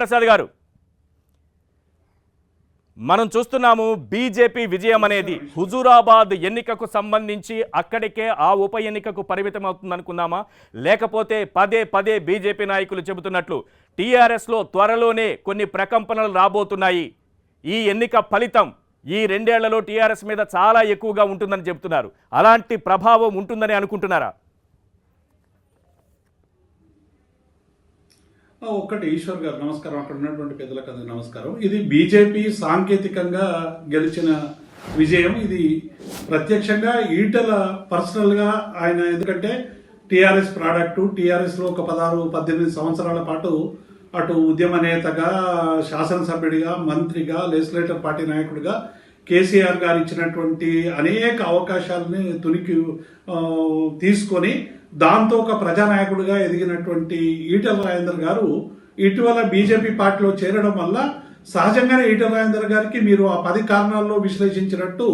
ప్రసాద్ గారు, మనం చూస్తున్నాము బీజేపీ విజయం అనేది హుజూరాబాద్ ఎన్నికకు సంబంధించి అక్కడికే ఆ ఉప ఎన్నికకు పరిమితం అవుతుంది అనుకుందామా, లేకపోతే పదే పదే బీజేపీ నాయకులు చెబుతున్నట్లు టీఆర్ఎస్లో త్వరలోనే కొన్ని ప్రకంపనలు రాబోతున్నాయి, ఈ ఎన్నిక ఫలితం ఈ 2 ఏళ్లలో టీఆర్ఎస్ మీద చాలా ఎక్కువగా ఉంటుందని చెబుతున్నారు. అలాంటి ప్రభావం ఉంటుందని అనుకుంటున్నారా? ఒకటి ఈశ్వర్ గారు నమస్కారం, అక్కడ ఉన్నటువంటి పెద్దలకు అందరికీ నమస్కారం. ఇది బీజేపీ సాంకేతికంగా గెలిచిన విజయం. ఇది ప్రత్యక్షంగా ఈటల పర్సనల్గా ఆయన, ఎందుకంటే టీఆర్ఎస్ ప్రోడక్టు, టీఆర్ఎస్లో ఒక 16-18 సంవత్సరాల పాటు అటు ఉద్యమ నేతగా, శాసనసభ్యుడిగా, మంత్రిగా, లెజిస్లేటివ్ పార్టీ నాయకుడిగా కేసీఆర్ గారు ఇచ్చినటువంటి అనేక అవకాశాలని తీసుకొని దాంతో ఒక ప్రజానాయకుడిగా ఎదిగినటువంటి ఈటల రాజేందర్ గారు ఇటీవల బీజేపీ పార్టీలో చేరడం వల్ల సహజంగానే ఈటల రాజేందర్ గారికి మీరు ఆ 10 కారణాల్లో విశ్లేషించినట్టు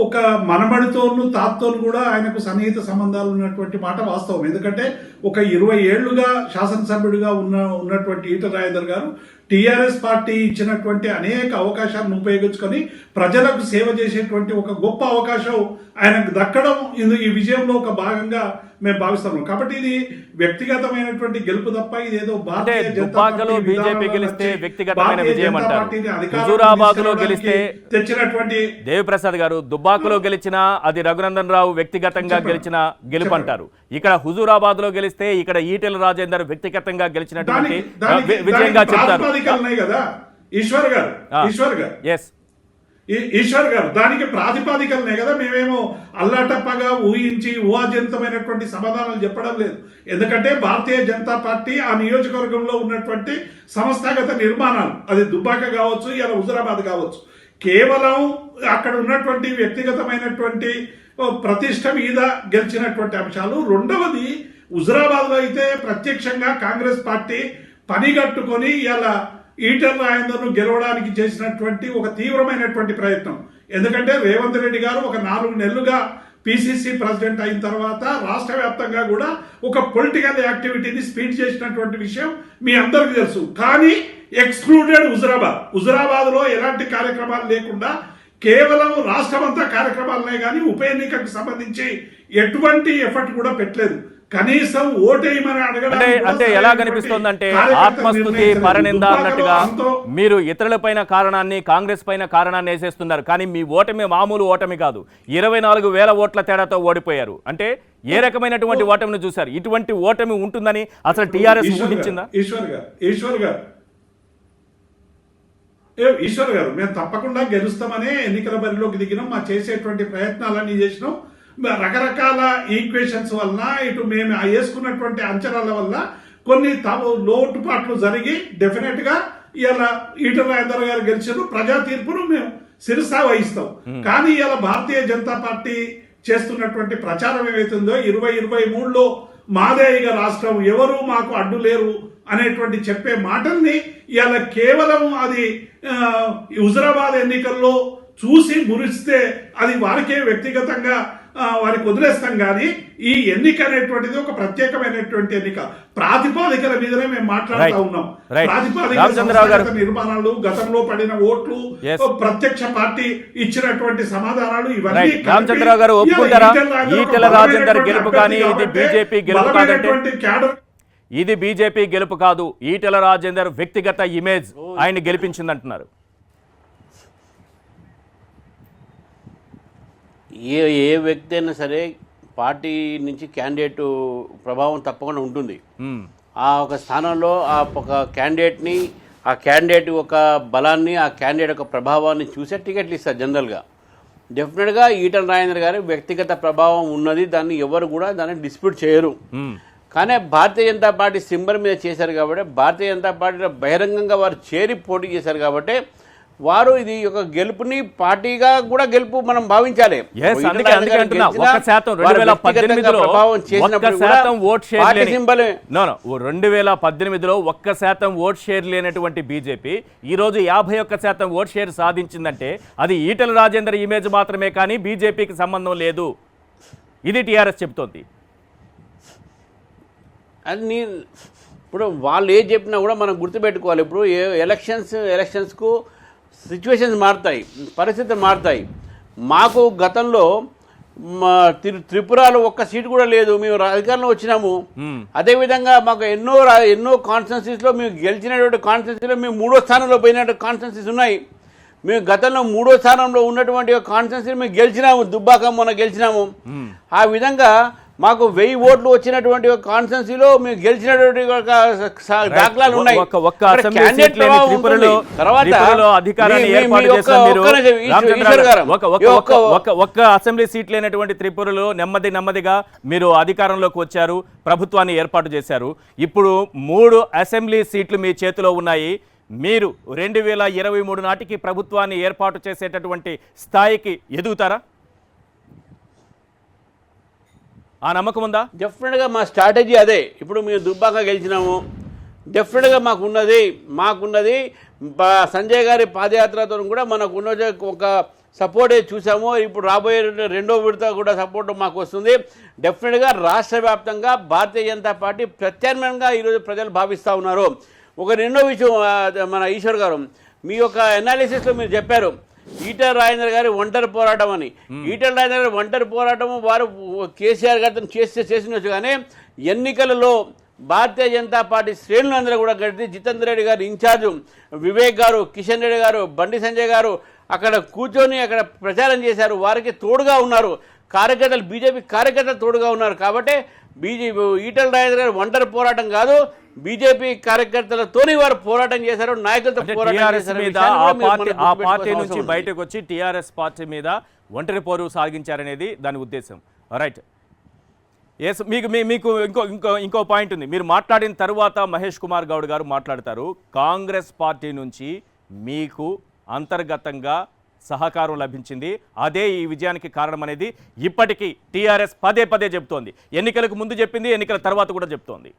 ఒక మనమడితోనూ తాతతోనూ కూడా ఆయనకు సన్నిహిత సంబంధాలు ఉన్నటువంటి మాట వాస్తవం. ఎందుకంటే ఒక 20 ఏళ్లుగా శాసనసభ్యుడిగా ఉన్నటువంటి ఈటల రాజేందర్ గారు టీఆర్ఎస్ పార్టీ ఇచ్చినటువంటి అనేక అవకాశాలను ఉపయోగించుకొని ప్రజలకు సేవ చేసేటువంటి ఒక గొప్ప అవకాశం ఆయనకు దక్కడం ఈ విజయంలో ఒక భాగంగా మేము భావిస్తాము. కాబట్టి ఇది వ్యక్తిగతమైనటువంటి గెలుపు తప్ప ఇదేదో బీజేపీ గెలిస్తే వ్యక్తిగతమైన విజయం అంటారు. హుజూరాబాద్ లో గెలిస్తే తెచ్చినటువంటి దేవిప్రసాద్ గారు, దుబ్బాకలో గెలిచినా అది రఘునందన్ రావు వ్యక్తిగతంగా గెలిచిన గెలుపు అంటారు. ఇక్కడ హుజూరాబాద్ లో గెలిస్తే ఇక్కడ ఈటెల రాజేందర్ వ్యక్తిగతంగా గెలిచినటువంటి విజయంగా చెప్తారు. ఈశ్వర్ గారు దానికి ప్రాతిపాదికలనే కదా. మేమేమో అల్లాటప్పగా ఊహించి ఊహాజనితమైనటువంటి సమాధానాలు చెప్పడం లేదు. ఎందుకంటే భారతీయ జనతా పార్టీ ఆ నియోజకవర్గంలో ఉన్నటువంటి సంస్థాగత నిర్మాణాలు, అది దుబ్బాక కావచ్చు, ఇలా హుజూరాబాద్ కావచ్చు, కేవలం అక్కడ ఉన్నటువంటి వ్యక్తిగతమైనటువంటి ప్రతిష్ట మీద గెలిచినటువంటి అంశాలు. రెండవది, హుజూరాబాద్లో అయితే ప్రత్యక్షంగా కాంగ్రెస్ పార్టీ పనిగట్టుకొని ఇలా ఈటల రాజేందర్ను గెలవడానికి చేసినటువంటి ఒక తీవ్రమైనటువంటి ప్రయత్నం. ఎందుకంటే రేవంత్ రెడ్డి గారు ఒక 4 నెలలుగా పిసిసి ప్రెసిడెంట్ అయిన తర్వాత రాష్ట్ర వ్యాప్తంగా కూడా ఒక పొలిటికల్ యాక్టివిటీని స్పీడ్ చేసినటువంటి విషయం మీ అందరికీ తెలుసు. కానీ ఎక్స్క్లూడెడ్ హుజూరాబాద్లో ఎలాంటి కార్యక్రమాలు లేకుండా కేవలం రాష్ట్రమంతా కార్యక్రమాలనే కానీ ఉప ఎన్నికకు సంబంధించి ఎటువంటి ఎఫర్ట్ కూడా పెట్టలేదు. కనీసం ఓటేయమని అడగడం అంటే ఎలా కనిపిస్తోందంటే ఆత్మస్తుతి పరనింద అన్నట్టుగా మీరు ఇతరులపైన కారణాన్ని, కాంగ్రెస్ పైన కారణాన్ని వేసేస్తున్నారు. కానీ మీ ఓటమి మామూలు ఓటమి కాదు, 24,000 ఓట్ల తేడాతో ఓడిపోయారు. అంటే ఏ రకమైనటువంటి ఓటమిని చూశారు? ఇటువంటి ఓటమి ఉంటుందని అసలు టీఆర్ఎస్ ఊహించిందా? ఈశ్వర్ గారు, మేము తప్పకుండా గెలుస్తామనే ఎన్నికల బరిలోకి దిగినాం. మా చేసేటువంటి ప్రయత్నాలన్నీ చేసినాం. రకరకాల ఈక్వేషన్స్ వల్ల, ఇటు మేము వేసుకున్నటువంటి అంచనాల వల్ల కొన్ని లోటుపాట్లు జరిగి డెఫినెట్ గా ఇలా ఈటల రాజేందర్ గారు గెలిచారు. ప్రజా తీర్పును మేము శిరసా వహిస్తాం. కానీ ఇలా భారతీయ జనతా పార్టీ చేస్తున్నటువంటి ప్రచారం ఏవైతుందో 2023లో మాదే ఇక రాష్ట్రం, ఎవరు మాకు అడ్డు లేరు అనేటువంటి చెప్పే మాటల్ని ఇలా కేవలం అది హుజూరాబాద్ ఎన్నికల్లో చూసి మురిస్తే అది వారికే వ్యక్తిగతంగా వారికి వదిలేస్తాం. కానీ ఈ ఎన్నిక అనేటువంటిది ఒక ప్రత్యేకమైనటువంటి ఎన్నిక. ప్రాతిపాదికల మీదనే మేము మాట్లాడుతూ ఉన్నాం. ప్రాతిపాదిక నిర్మాణాలు, గతంలో పడిన ఓట్లు, ప్రత్యక్ష పార్టీ ఇచ్చినటువంటి సమాధానాలు, ఇవన్నీ రామచంద్రరావు గారు ఒప్పుకుంటారా? ఈటెల రాజేందర్ గెలుపు కానీ ఇది బీజేపీ గెలుపు కాదంటే ఇది బీజేపీ గెలుపు కాదు, ఈటెల రాజేందర్ వ్యక్తిగత ఇమేజ్ ఆయన గెలిపించిందంటున్నారు. ఏ వ్యక్తి అయినా సరే పార్టీ నుంచి క్యాండిడేట్ ప్రభావం తప్పకుండా ఉంటుంది. ఆ ఒక స్థానంలో ఆ ఒక క్యాండిడేట్ని, ఆ క్యాండిడేట్ ఒక బలాన్ని, ఆ క్యాండిడేట్ ఒక ప్రభావాన్ని చూసే టికెట్లు ఇస్తారు జనరల్గా. డెఫినెట్గా ఈటల రాజేందర్ గారి వ్యక్తిగత ప్రభావం ఉన్నది, దాన్ని ఎవరు కూడా దాన్ని డిస్ప్యూట్ చేయరు. కానీ భారతీయ జనతా పార్టీ సింబల్ మీద చేశారు కాబట్టి, భారతీయ జనతా పార్టీలో బహిరంగంగా వారు చేరి పోటీ చేశారు కాబట్టి వారు ఇది ఒక గెలుపుని పార్టీగా కూడా గెలుపు మనం భావించాలి. 2018లో 1% ఓట్ షేర్ లేనటువంటి బీజేపీ ఈ రోజు 51% ఓట్ షేర్ సాధించిందంటే అది ఈటెల రాజేందర్ ఇమేజ్ మాత్రమే, కానీ బీజేపీకి సంబంధం లేదు. ఇది టీఆర్ఎస్ చెబుతోంది. అది ఇప్పుడు వాళ్ళు ఏం చెప్పినా కూడా మనం గుర్తుపెట్టుకోవాలి. ఇప్పుడు ఎలక్షన్స్కు సిచ్యువేషన్స్ మారుతాయి, పరిస్థితులు మారుతాయి. మాకు గతంలో త్రిపురలో ఒక్క సీటు కూడా లేదు, మేము అధికారంలో వచ్చినాము. అదేవిధంగా మాకు ఎన్నో కాన్స్టిట్యున్సీస్లో మేము గెలిచినటువంటి కాన్స్టిట్యున్సీలో మేము 3వ స్థానంలో పోయినట్టు కాన్స్టిట్యున్సీస్ ఉన్నాయి. మేము గతంలో 3వ స్థానంలో ఉన్నటువంటి కాన్స్టిట్యున్సీ మేము గెలిచినాము, దుబ్బాక మొన్న గెలిచినాము. ఆ విధంగా మాకు 1000 ఓట్లు వచ్చినటువంటి కాన్స్టిట్యున్సీలో మేము గెలిచినటువంటి దాఖలాలు ఉన్నాయి. ఒక్క అసెంబ్లీ సీట్ లేనటువంటి త్రిపురలో నెమ్మదిగా మీరు అధికారంలోకి వచ్చారు, ప్రభుత్వాన్ని ఏర్పాటు చేశారు. ఇప్పుడు 3 అసెంబ్లీ సీట్లు మీ చేతిలో ఉన్నాయి. మీరు 2023 నాటికి ప్రభుత్వాన్ని ఏర్పాటు చేసేటటువంటి స్థాయికి ఎదుగుతారా? ఆ నమ్మకం ఉందా? డెఫినెట్గా మా స్ట్రాటజీ అదే. ఇప్పుడు మేము దుబ్బాక గెలిచినాము, డెఫినెట్గా మాకున్నది సంజయ్ గారి పాదయాత్రతో కూడా మనకు ఉన్న ఒక సపోర్ట్ చూసాము. ఇప్పుడు రాబోయే 2వ విడత కూడా సపోర్ట్ మాకు వస్తుంది. డెఫినెట్గా రాష్ట్ర వ్యాప్తంగా భారతీయ జనతా పార్టీ ప్రత్యామ్నాయంగా ఈరోజు ప్రజలు భావిస్తూ ఉన్నారు. ఒక రెండో విషయం, మన ఈశ్వర్ గారు మీ యొక్క అనాలిసిస్లో మీరు చెప్పారు ఈటెల రాజేందర్ గారి ఒంటరి పోరాటం అని. ఈటెల రాజేందర్ గారి ఒంటరి పోరాటం వారు కేసీఆర్ గారితో చేసినచ్చు, కానీ ఎన్నికలలో భారతీయ జనతా పార్టీ శ్రేణులందరూ కూడా కలిసి జితేందర్ రెడ్డి గారు ఇన్ఛార్జు, వివేక్ గారు, కిషన్ రెడ్డి గారు, బండి సంజయ్ గారు అక్కడ కూర్చొని అక్కడ ప్రచారం చేశారు. వారికి తోడుగా ఉన్నారు కార్యకర్తలు, బీజేపీ కార్యకర్తలు తోడుగా ఉన్నారు. కాబట్టి ఈటెల రాజేందర్ గారు ఒంటరి పోరాటం కాదు, బీజేపీ కార్యకర్తలతోని వారు పోరాటం చేశారు, నాయకులతో పోరాటం చేశారు. ఆ పార్టీ నుంచి బయటకు వచ్చి టీఆర్ఎస్ పార్టీ మీద ఒంటరి పోరు సాగించారనేది దాని ఉద్దేశం. రైట్. ఎస్, మీకు ఇంకో పాయింట్ ఉంది. మీరు మాట్లాడిన తర్వాత మహేష్ కుమార్ గౌడ్ గారు మాట్లాడతారు. కాంగ్రెస్ పార్టీ నుంచి మీకు అంతర్గతంగా సహకారం లభించింది, అదే ఈ విజయానికి కారణం అనేది ఇప్పటికీ టీఆర్ఎస్ పదే చెప్తోంది. ఎన్నికలకు ముందు చెప్పింది, ఎన్నికల తర్వాత కూడా చెప్తోంది.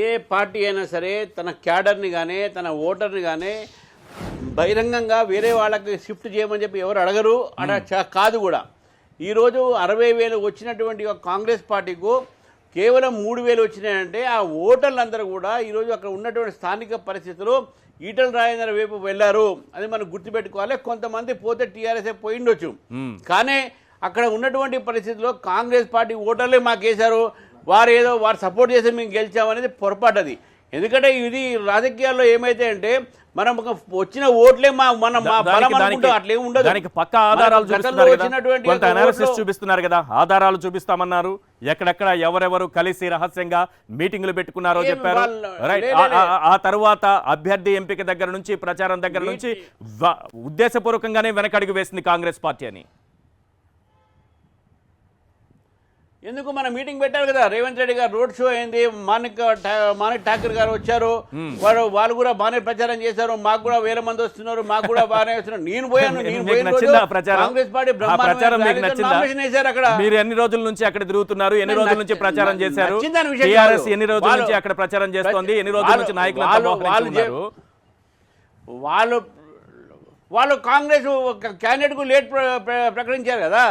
ఏ పార్టీ అయినా సరే తన క్యాడర్ని కానీ తన ఓటర్ని కానీ బహిరంగంగా వేరే వాళ్ళకి షిఫ్ట్ చేయమని చెప్పి ఎవరు అడగరు, కాదు కూడా. ఈరోజు 60,000 వచ్చినటువంటి కాంగ్రెస్ పార్టీకు కేవలం 3,000 వచ్చినాయంటే ఆ ఓటర్లందరూ కూడా ఈరోజు అక్కడ ఉన్నటువంటి స్థానిక పరిస్థితులు ఈటెల రాజేందర్ వైపు వెళ్ళారు. అది మనం గుర్తుపెట్టుకోవాలి. కొంతమంది పోతే టీఆర్ఎస్ పోయిండొచ్చు, కానీ అక్కడ ఉన్నటువంటి పరిస్థితుల్లో కాంగ్రెస్ పార్టీ ఓటర్లే మాకేశారు, వారు సపోర్ట్ చేసి మేము గెలిచామనేది పొరపాటు. అది ఎందుకంటే ఇది రాజకీయాల్లో ఏమైతే అంటే మనం వచ్చిన ఓట్లే అట్లే ఉండదు. దానికి పక్క ఆధారాలు చూపిస్తున్నారు కదా, ఆధారాలు చూపిస్తామన్నారు. ఎక్కడెక్కడ ఎవరెవరు కలిసి రహస్యంగా మీటింగులు పెట్టుకున్నారో చెప్పారు. ఆ తర్వాత అభ్యర్థి ఎంపిక దగ్గర నుంచి, ప్రచారం దగ్గర నుంచి ఉద్దేశపూర్వకంగానే వెనకడుగు వేసింది కాంగ్రెస్ పార్టీ అని. ఎందుకు మన మీటింగ్ పెట్టారు కదా, రేవంత్ రెడ్డి గారు రోడ్ షో అయింది, మాణిక్ ఠాకూర్ గారు వచ్చారు, వాళ్ళు కూడా బాగానే ప్రచారం చేశారు. మాకు కూడా 1000 మంది వస్తున్నారు, మాకు కూడా బాగానే వస్తున్నారు. నేను పోయాను కాంగ్రెస్ పార్టీ నామినేషన్ వేశారు. అక్కడ మీరు ఎన్ని రోజుల నుంచి అక్కడ తిరుగుతున్నారు, ఎన్ని రోజుల నుంచి ప్రచారం చేశారు, టీఆర్ఎస్ ఎన్ని రోజుల నుంచి అక్కడ ప్రచారం చేస్తోంది, ఎన్ని రోజుల నుంచి నాయకులు వాళ్ళు కాంగ్రెస్ క్యాండిడేట్ కు లేట్ ప్రకటించారు కదా,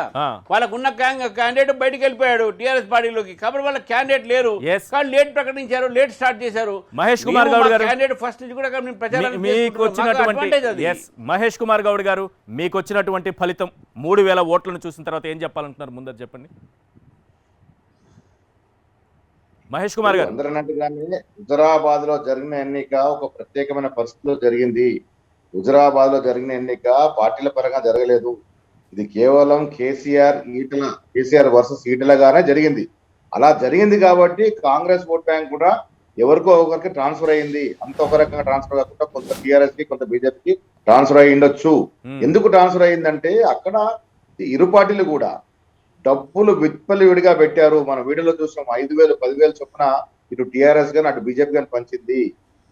వాళ్ళకున్న క్యాండిడేట్ బయటకు వెళ్ళిపోయాడు టీఆర్ఎస్ పార్టీలోకి. కాబట్టి వాళ్ళ క్యాండిడేట్ లేరు, లేట్ ప్రకటించారు, లేట్ స్టార్ట్ చేశారు. మహేష్ కుమార్ గౌడ్ గారు క్యాండిడేట్ ఫస్ట్ నుంచి కూడా ప్రచారం మహేష్ కుమార్ గౌడ్ గారు మీకు వచ్చినటువంటి ఫలితం 3,000 ఓట్లను చూసిన తర్వాత ఏం చెప్పాలంటున్నారు, ముందర చెప్పండి మహేష్ కుమార్ గారు. అందరన్నట్టుగానే హుజరాబాద్ లో జరిగిన ఎన్నిక ఒక ప్రత్యేకమైన పరిస్థితిలో జరిగింది. హుజరాబాద్ లో జరిగిన ఎన్నిక పార్టీల పరంగా జరగలేదు. ఇది కేవలం కేసీఆర్ వర్సెస్ ఈటెలగానే జరిగింది. అలా జరిగింది కాబట్టి కాంగ్రెస్ ఓట్ బ్యాంక్ కూడా ఎవరికో ఒకరికి ట్రాన్స్ఫర్ అయ్యింది. అంత ఒక రకంగా ట్రాన్స్ఫర్ కాకుండా కొంత టీఆర్ఎస్ కి, కొంత బీజేపీకి ట్రాన్స్ఫర్ అయ్యి ఉండొచ్చు. ఎందుకు ట్రాన్స్ఫర్ అయ్యిందంటే అక్కడ ఇరు పార్టీలు కూడా డబ్బులు విడిగా పెట్టారు. మన వీడియోలో చూసాం, 5,000, 10,000 చొప్పున ఇటు టీఆర్ఎస్ గాని అటు బీజేపీ గాని పంచింది.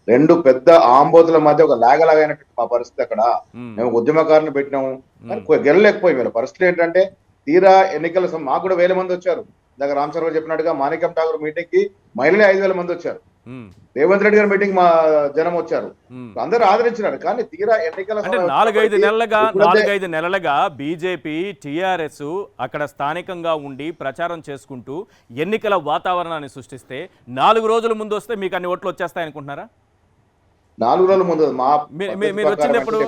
2 పెద్ద ఆంబోతుల మధ్య ఒక లాగలాగైనట్టు మా పరిస్థితి. అక్కడ మేము ఉద్యమకారులు పెట్టినాము, కానీ గెలలేకపోయి వీళ్ళ పరిస్థితి ఏంటంటే తీరా ఎన్నికల మాకు కూడా 1,000 మంది వచ్చారు. దగ్గర రామ్ సార్ చెప్పినట్టుగా మాణిక్యం ఠాకూర్ మీటింగ్ కి మహిళలే 5,000 మంది వచ్చారు. రేవంత్ రెడ్డి గారి మీటింగ్ మా జనం వచ్చారు, అందరూ ఆదరించినారు. కానీ తీరా ఎన్నికల అంటే సమయం 4-5 నెలలుగా బీజేపీ టీఆర్ఎస్ అక్కడ స్థానికంగా ఉండి ప్రచారం చేసుకుంటూ ఎన్నికల వాతావరణాన్ని సృష్టిస్తే 4 రోజుల ముందు వస్తే మీకు అన్ని ఓట్లు వచ్చేస్తాయనుకుంటున్నారా? 4 రోజుల ముందు మా మీరు వచ్చింది ఎప్పుడు?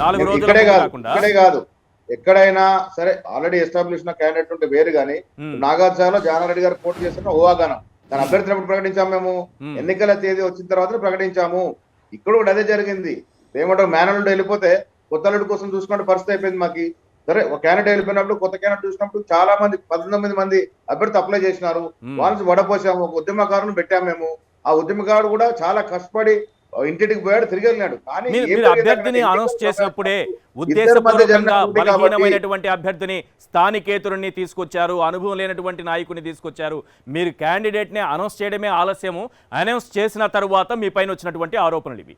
4 రోజుల ఇక్కడే ముందు కాదు, కాకుండా ఇక్కడే కాదు, ఎక్కడైనా సరే ఆల్రెడీ ఎస్టాబ్లిష్ క్యాండిడేట్ ఉంటే వేరు, కానీ నాగార్జునలో జానారెడ్డి గారు పోటీ చేస్తున్న ఊహాగానం, దాని అభ్యర్థిని ఎప్పుడు ప్రకటించాము మేము? ఎన్నికల తేదీ వచ్చిన తర్వాత ప్రకటించాము. ఇక్కడ కూడా అదే జరిగింది. ఏమంటారు, మేనల్లుడు వెళ్ళిపోతే కొత్త అల్లుడు కోసం చూసుకుంటే పరిస్థితి అయిపోయింది మాకి. సరే, ఒక క్యాండిడేట్ వెళ్ళిపోయినప్పుడు కొత్త క్యాండిడేట్ చూసినప్పుడు చాలా మంది 19 మంది అభ్యర్థి అప్లై చేసినారు. వాళ్ళని వడపోసాము, ఒక ఉద్యమకారులను పెట్టాము మేము. ఆ ఉద్యమకారుడు కూడా చాలా కష్టపడి ఇంటికి పోయాడు, తిరిగి వెళ్ళినాడు. కానీ మీరు అభ్యర్థిని అనౌన్స్ చేసినప్పుడే ఉద్దేశపూర్వకంగా బలహీనమైనటువంటి అభ్యర్థిని, స్థానికేతరుని తీసుకొచ్చారు, అనుభవం లేనటువంటి నాయకుని తీసుకొచ్చారు. మీరు క్యాండిడేట్ ని అనౌన్స్ చేయడమే ఆలస్యము. అనౌన్స్ చేసిన తరువాత మీ పైన వచ్చినటువంటి ఆరోపణలు ఇవి.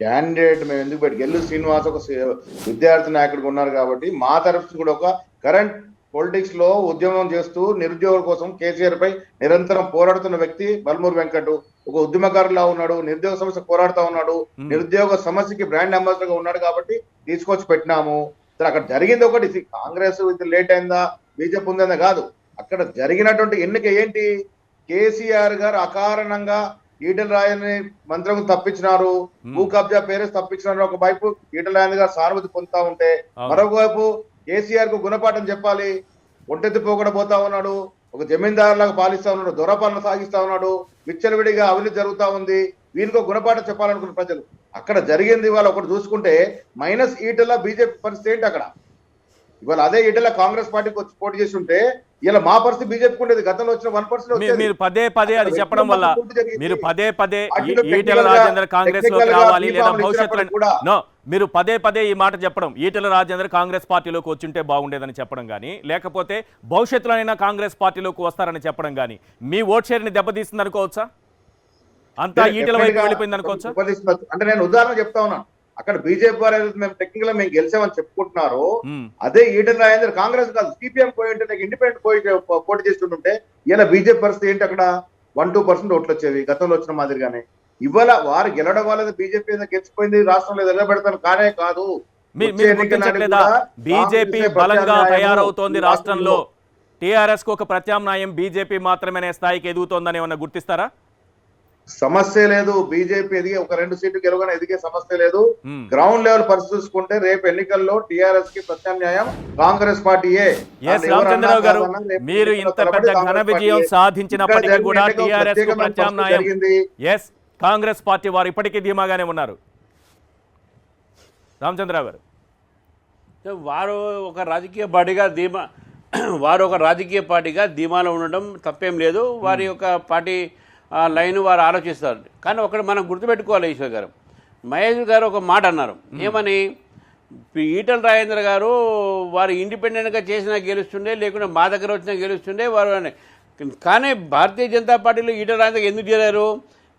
క్యాండిడేట్ మేము ఎందుకు పెట్టి గెల్లు శ్రీనివాస్ ఒక విద్యార్థి నాయకుడిగా ఉన్నారు కాబట్టి మా తరఫు కూడా ఒక కరెంట్ పొలిటిక్స్ లో ఉద్యమం చేస్తూ నిరుద్యోగుల కోసం కేసీఆర్ పై నిరంతరం పోరాడుతున్న వ్యక్తి బల్మూరు వెంకట్ ఒక ఉద్యమకారులా ఉన్నాడు, నిరుద్యోగ సమస్య పోరాడుతూ ఉన్నాడు, నిరుద్యోగ సమస్యకి బ్రాండ్ అంబాసిడర్ గా ఉన్నాడు కాబట్టి తీసుకొచ్చి పెట్టినాము. సరే, అక్కడ జరిగింది ఒకటి, కాంగ్రెస్ లేట్ అయిందా బీజేపీ ఉందా కాదు, అక్కడ జరిగినటువంటి ఎన్నిక ఏంటి? కేసీఆర్ గారు అకారణంగా ఈటెల రాజేంద్రని మంత్రం తప్పించినారు, భూ కబ్జా పేరేసి తప్పించినారు. ఒకవైపు ఈటెల రాజేంద్ర గారు సానుభూతి పొందుతా ఉంటే, మరొకవైపు కేసీఆర్ కు గుణపాఠం చెప్పాలి, ఒంటెత్తి పోకుండా పోతా ఉన్నాడు, ఒక జమీందారు లాగా పాలిస్తా ఉన్నాడు, దొరపాలన సాగిస్తా ఉన్నాడు, విచ్చలవిడిగా అవినీతి జరుగుతా ఉంది, వీరికి గుణపాఠం చెప్పాలనుకున్న ప్రజలు. అక్కడ జరిగింది వాళ్ళు ఒకటి చూసుకుంటే మైనస్ ఈటెల బీజేపీ పరిస్థితి ఏంటి అక్కడ? ఇవాళ అదే ఈటెల కాంగ్రెస్ పార్టీకి వచ్చి పోటీ చేసి ఉంటే ఇలా మా పరిస్థితి బీజేపీకి ఉండేది. గతంలో వచ్చిన 1% మీరు పదే అది చెప్పడం వల్ల మీరు పదే ఈటెల రాజేందర్ కాంగ్రెస్ లోకి రావాలి లేదా భవిష్యత్తులో మీరు పదే ఈ మాట చెప్పడం, ఈటెల రాజేందర్ కాంగ్రెస్ పార్టీలోకి వచ్చింటే బాగుండేదని చెప్పడం కానీ, లేకపోతే భవిష్యత్తులోనైనా కాంగ్రెస్ పార్టీలోకి వస్తారని చెప్పడం కానీ మీ ఓట్ షేర్ ని దెబ్బతీస్తుంది అనుకోవచ్చా? అంతా ఈటెల వైపు వెళ్ళిపోయింది అనుకోవచ్చా? అంటే నేను ఉదాహరణ చెప్తా ఉన్నాను, అక్కడ బీజేపీ వారు మేము టెక్నికల్ మేము గెలిచామని చెప్పుకుంటున్నారు. అదే ఈటెల రాజేందర్ కాంగ్రెస్ కాదు సిపిఎం ఇండిపెండెంట్ పోటీ చేస్తుంటే ఇలా బీజేపీ పరిస్థితి ఏంటి? అక్కడ 1-2% ఓట్లు వచ్చేవి గతంలో వచ్చిన మాదిరిగానే. ఇవాళ వారు గెలవడం వల్ల బీజేపీ గెలిచిపోయింది, రాష్ట్రంలో నిలబెడతాను కానే కాదు. బీజేపీ బలంగా తయారవుతోంది రాష్ట్రంలో, టిఆర్ఎస్ కు ఒక ప్రత్యామ్నాయం బీజేపీ మాత్రమే స్థాయికి ఎదుగుతోందని ఏమన్నా గుర్తిస్తారా? సమస్య లేదు, బీజేపీ ఎదిగే ఒక 2 సీట్లు గెలవగానే ఎదిగే సమస్య లేదు. గ్రౌండ్ లెవెల్ పరిస్థితి చూసుకుంటే రేపు ఎన్నికల్లో టిఆర్ఎస్ కి ప్రత్యామ్నాయం కాంగ్రెస్ పార్టీయే. రామచంద్రరావు గారు, మీరు ఇంత పెద్ద ఘన విజయం సాధించినప్పటికీ కూడా టిఆర్ఎస్ కు ప్రత్యామ్నాయం కాంగ్రెస్ పార్టీ వారు ఇప్పటికీ ధీమాగానే ఉన్నారు. రామచంద్రరావు గారు, వారు ఒక రాజకీయ పార్టీగా ధీమాలో ఉండడం తప్పేం లేదు. వారి యొక్క పార్టీ లైన్ వారు ఆలోచిస్తారు. కానీ ఒకటి మనం గుర్తుపెట్టుకోవాలి, ఈశ్వర్ గారు, మహేష్ గారు ఒక మాట అన్నారు, ఏమని? ఈటెల రాజేంద్ర గారు వారు ఇండిపెండెంట్గా చేసినా గెలుస్తుండే, లేకుంటే మా దగ్గర వచ్చినా గెలుస్తుండే వారు. కానీ భారతీయ జనతా పార్టీలో ఈటెల రాజేంద్ర ఎందుకు చేరారు?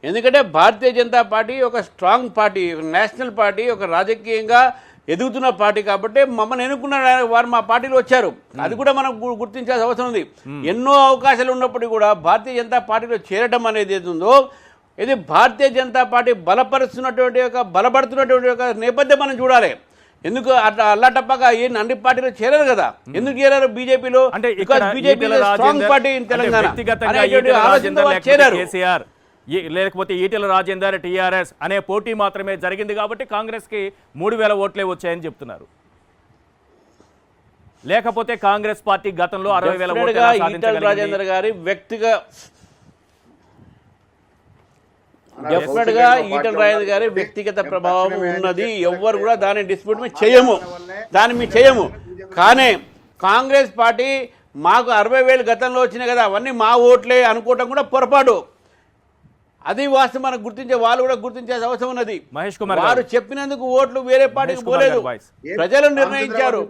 ఎందుకంటే భారతీయ జనతా పార్టీ ఒక స్ట్రాంగ్ పార్టీ, ఒక నేషనల్ పార్టీ, ఒక రాజకీయంగా ఎదుగుతున్న పార్టీ కాబట్టి మమ్మల్ని ఎన్నుకున్న వారు మా పార్టీలో వచ్చారు. అది కూడా మనం గుర్తించాల్సిన అవసరం ఉంది. ఎన్నో అవకాశాలు ఉన్నప్పటికీ కూడా భారతీయ జనతా పార్టీలో చేరడం అనేది ఏదుందో, ఇది భారతీయ జనతా పార్టీ బలపడుతున్నటువంటి ఒక నేపథ్యం మనం చూడాలి. ఎందుకు అట్లా అల్లాటప్పగా అన్ని పార్టీలో చేరారు కదా, ఎందుకు చేరారు బీజేపీలో? అంటే BJP strong party in Telangana చేరారు. లేకపోతే ఈటెల రాజేందర్ టిఆర్ఎస్ అనే పోటీ మాత్రమే జరిగింది కాబట్టి కాంగ్రెస్ కి 3000 ఓట్లే వచ్చాయని చెప్తున్నారు. లేకపోతే కాంగ్రెస్ పార్టీ గతంలో 60,000 ఓట్ల ఈటెల రాజేందర్ గారి డెఫినెట్ గా ఈటెల రాజేందర్ గారి వ్యక్తిగత ప్రభావం ఉన్నది. ఎవ్వరు కూడా దాన్ని డిస్ప్యూట్ చేయము. కానీ కాంగ్రెస్ పార్టీ మాకు 60,000 గతంలో వచ్చినాయి కదా, అవన్నీ మా ఓట్లే అనుకోవటం కూడా పొరపాటు. అది వాస్తవం మనకు వాళ్ళు కూడా గుర్తించాల్సిన అవసరం ఉన్నది. మహేష్ కుమార్ వారు చెప్పినందుకు ఓట్లు వేరే పార్టీకి పోలేదు, ప్రజలు నిర్ణయించారు.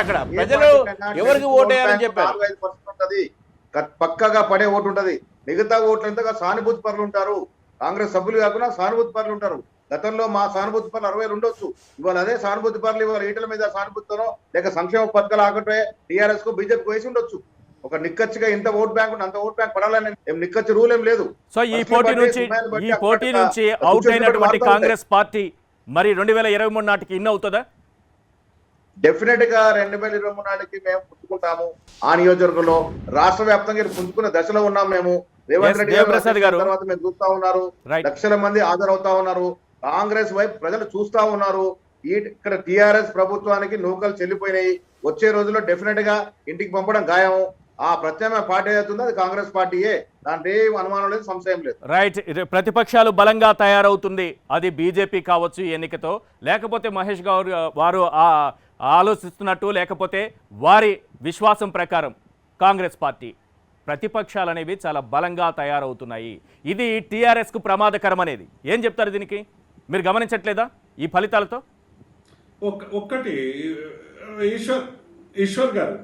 అక్కడ ప్రజలు ఎవరికి ఓటేయాలని చెప్పారు. పక్కగా పడే ఓటు ఉంటది, మిగతా ఓట్లు ఎంతగా సానుభూతి పరులు ఉంటారు. కాంగ్రెస్ సభ్యులు కాకుండా సానుభూతి పరులు ఉంటారు. గతంలో మా సానుభూతి పరులు 60,000 ఉండొచ్చు, ఇవాళ అదే సానుభూతి పరులు ఇవాళ ఈటల మీద సానుభూతితోనో లేక సంక్షేమ పథకాలు ఆకటే టీఆర్ఎస్ కు బీజేపీకి వేసి ఉండొచ్చు. ఒక నిక్కచ్చిగా ఇంత ఓట్ బ్యాంక్ అంత ఓట్ బ్యాంక్ పడాలని ఏం నిక్కచ్చి రూల్ ఏం లేదు. సో ఈ పోటీ నుంచి అవుట్ అయినటువంటి కాంగ్రెస్ పార్టీ మరి 2023 నాటికి ఇన్ అవుతుందా? డెఫినెట్ గా 2023 నాటికి మేము పుంజుకుంటాము. ఆ నియోజకవర్గంలో రాష్ట్ర వ్యాప్తంగా పుంజుకునే దశలో ఉన్నాం మేము. రేవంత్ రెడ్డి గారు తర్వాత మేము చూస్తా ఉన్నారు, లక్షల మంది హాజరవుతా ఉన్నారు. కాంగ్రెస్ వైపు ప్రజలు చూస్తా ఉన్నారు. ఇక్కడ టిఆర్ఎస్ ప్రభుత్వానికి నూకలు చెల్లిపోయినాయి. వచ్చే రోజుల్లో డెఫినెట్ గా ఇంటికి పంపడం ఖాయం. ఆ ప్రత్యామ్నాయ పార్టీ ఏదైతుందో అది కాంగ్రెస్ పార్టీయే, దాంట్లో ఏం అనుమానం లేదు, సంశయం లేదు. రైట్. ప్రతిపక్షాలు బలంగా తయారవుతుంది, అది బీజేపీ కావచ్చు ఈ ఎన్నికతో, లేకపోతే మహేష్ గౌడ్ వారు ఆలోచిస్తున్నట్టు, లేకపోతే వారి విశ్వాసం ప్రకారం కాంగ్రెస్ పార్టీ ప్రతిపక్షాలు అనేవి చాలా బలంగా తయారవుతున్నాయి. ఇది టీఆర్ఎస్కు ప్రమాదకరం అనేది ఏం చెప్తారు? దీనికి మీరు గమనించట్లేదా ఈ ఫలితాలతో? ఒక్కటి ఈశ్వర్ గారు,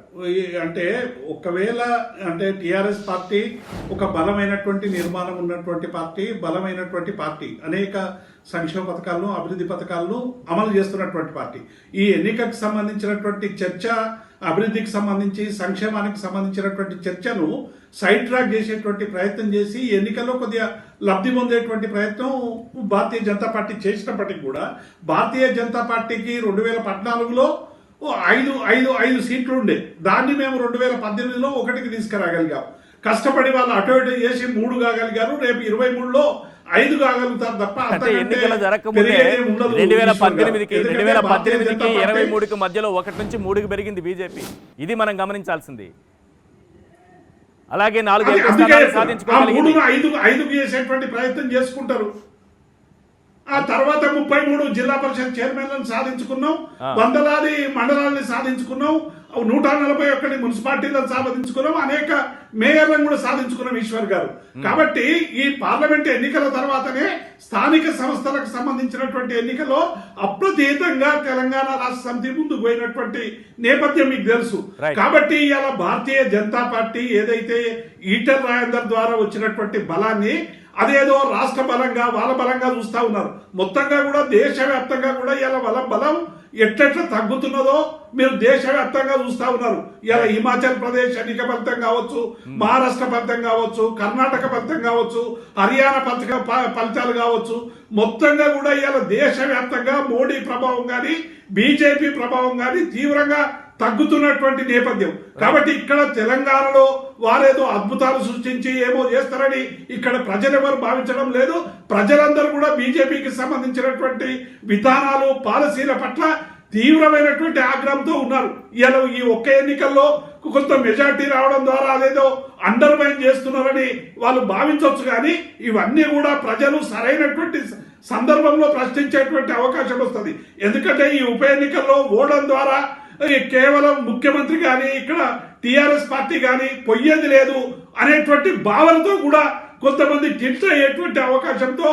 అంటే ఒకవేళ అంటే టిఆర్ఎస్ పార్టీ ఒక బలమైనటువంటి నిర్మాణం ఉన్నటువంటి పార్టీ, బలమైనటువంటి పార్టీ, అనేక సంక్షేమ పథకాలను అభివృద్ధి పథకాలను అమలు చేస్తున్నటువంటి పార్టీ. ఈ ఎన్నికకు సంబంధించినటువంటి చర్చ, అభివృద్ధికి సంబంధించి సంక్షేమానికి సంబంధించినటువంటి చర్చను సైడ్ ట్రాక్ చేసేటువంటి ప్రయత్నం చేసి ఎన్నికల్లో కొద్దిగా లబ్ధి పొందేటువంటి ప్రయత్నం భారతీయ జనతా పార్టీ చేసినప్పటికీ కూడా భారతీయ జనతా పార్టీకి 2014లో ఐదు సీట్లు ఉండే, దాన్ని మేము 2018లో 1కి తీసుకురాగలిగాం. కష్టపడి వాళ్ళు అటు ఇటు చేసి 3 కాగలిగారు. రేపు 23లో 5 కాగలుగుతారు తప్ప ఎన్నికలు జరగకముందే 2018కి 23కి మధ్యలో 1 నుంచి 3కి పెరిగింది బీజేపీ. ఇది మనం గమనించాల్సింది. అలాగే 4 సాధించుకోగలిగింది. 5కు చేసేటువంటి ప్రయత్నం చేసుకుంటారు. ఆ తర్వాత 33 జిల్లా పరిషత్ చైర్మన్లను సాధించుకున్నాం, వందలాది మండలాన్ని సాధించుకున్నాం, 141 మున్సిపాలిటీలను సాధించుకున్నాం, అనేక మేయర్లను కూడా సాధించుకున్నాం ఈశ్వర్ గారు. కాబట్టి ఈ పార్లమెంట్ ఎన్నికల తర్వాతనే స్థానిక సంస్థలకు సంబంధించినటువంటి ఎన్నికల్లో అప్రతీతంగా తెలంగాణ రాష్ట్ర సమితి ముందుకు పోయినటువంటి నేపథ్యం మీకు తెలుసు. కాబట్టి ఇలా భారతీయ జనతా పార్టీ ఏదైతే ఈటెల రాజేందర్ ద్వారా వచ్చినటువంటి బలాన్ని అదేదో రాష్ట్ర బలంగా వాళ్ళ బలంగా చూస్తా ఉన్నారు. మొత్తంగా కూడా దేశవ్యాప్తంగా కూడా ఇలా వాళ్ళ బలం ఎట్లెట్లా తగ్గుతున్నదో మీరు దేశవ్యాప్తంగా చూస్తా ఉన్నారు. ఇలా హిమాచల్ ప్రదేశ్ ఎన్నిక ఫలితం కావచ్చు, మహారాష్ట్ర ఫలితం కావచ్చు, కర్ణాటక ఫలితం కావచ్చు, హర్యానా ఫలితాలు కావచ్చు, మొత్తంగా కూడా ఇలా దేశవ్యాప్తంగా మోడీ ప్రభావం కానీ బీజేపీ ప్రభావం కానీ తీవ్రంగా తగ్గుతున్నటువంటి నేపథ్యం. కాబట్టి ఇక్కడ తెలంగాణలో వారేదో అద్భుతాలు సృష్టించి ఏమో చేస్తారని ఇక్కడ ప్రజలెవరు భావించడం లేదు. ప్రజలందరూ కూడా బీజేపీకి సంబంధించినటువంటి విధానాలు, పాలసీల పట్ల తీవ్రమైనటువంటి ఆగ్రహంతో ఉన్నారు. ఇలా ఈ ఒక్క ఎన్నికల్లో కొంత మెజార్టీ రావడం ద్వారా అదేదో అండర్మైన్ చేస్తున్నారని వాళ్ళు భావించవచ్చు. కానీ ఇవన్నీ కూడా ప్రజలు సరైనటువంటి సందర్భంలో ప్రశ్నించేటువంటి అవకాశం వస్తుంది. ఎందుకంటే ఈ ఉప ఎన్నికల్లో ఓడడం ద్వారా కేవలం ముఖ్యమంత్రి కానీ ఇక్కడ టిఆర్ఎస్ పార్టీ కానీ పొయ్యేది లేదు అనేటువంటి భావనతో కూడా కొంతమంది టిల్ట్ అయ్యేటువంటి అవకాశంతో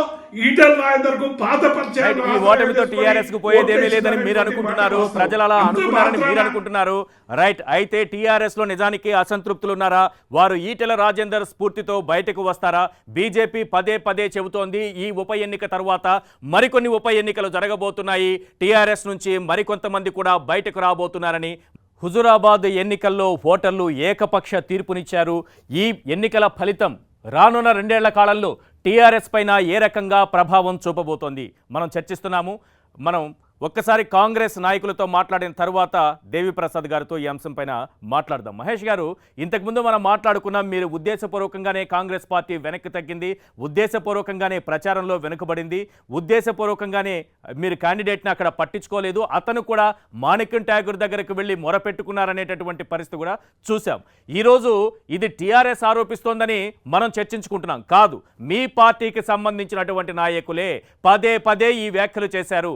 ఈటెల రాజేందర్ కు పాత పరిచయాలు, ఈ ఓటమితో టీఆర్ఎస్ కు పోయేదేమీ లేదని మీరు అనుకుంటున్నారు, ప్రజలు అలా అనుకున్నారని మీరు అనుకుంటున్నారు. రైట్. అయితే టీఆర్ఎస్ లో నిజానికి అసంతృప్తులు ఉన్నారా? వారు ఈటెల రాజేందర్ స్ఫూర్తితో బయటకు వస్తారా? బీజేపీ పదే చెబుతోంది ఈ ఉప ఎన్నిక తర్వాత మరికొన్ని ఉప ఎన్నికలు జరగబోతున్నాయి, టీఆర్ఎస్ నుంచి మరికొంతమంది కూడా బయటకు రాబోతున్నారని. హుజురాబాద్ ఎన్నికల్లో ఓటర్లు ఏకపక్ష తీర్పునిచ్చారు. ఈ ఎన్నికల ఫలితం రానున్న 2 ఏళ్ల కాలంలో టీఆర్ఎస్ పైన ఏ రకంగా ప్రభావం చూపబోతోంది మనం చర్చిస్తున్నాము. మనం ఒక్కసారి కాంగ్రెస్ నాయకులతో మాట్లాడిన తర్వాత దేవిప్రసాద్ గారితో ఈ అంశం పైన మాట్లాడదాం. మహేష్ గారు, ఇంతకుముందు మనం మాట్లాడుకున్నాం, మీరు ఉద్దేశపూర్వకంగానే కాంగ్రెస్ పార్టీ వెనక్కి తగ్గింది, ఉద్దేశపూర్వకంగానే ప్రచారంలో వెనుకబడింది, ఉద్దేశపూర్వకంగానే మీరు క్యాండిడేట్ని అక్కడ పట్టించుకోలేదు, అతను కూడా మాణిక్యం ఠాగూర్ దగ్గరకు వెళ్ళి మొరపెట్టుకున్నారనేటటువంటి పరిస్థితి కూడా చూసాం. ఈరోజు ఇది టీఆర్ఎస్ ఆరోపిస్తోందని మనం చర్చించుకుంటున్నాం. కాదు, మీ పార్టీకి సంబంధించినటువంటి నాయకులే పదే ఈ వ్యాఖ్యలు చేశారు.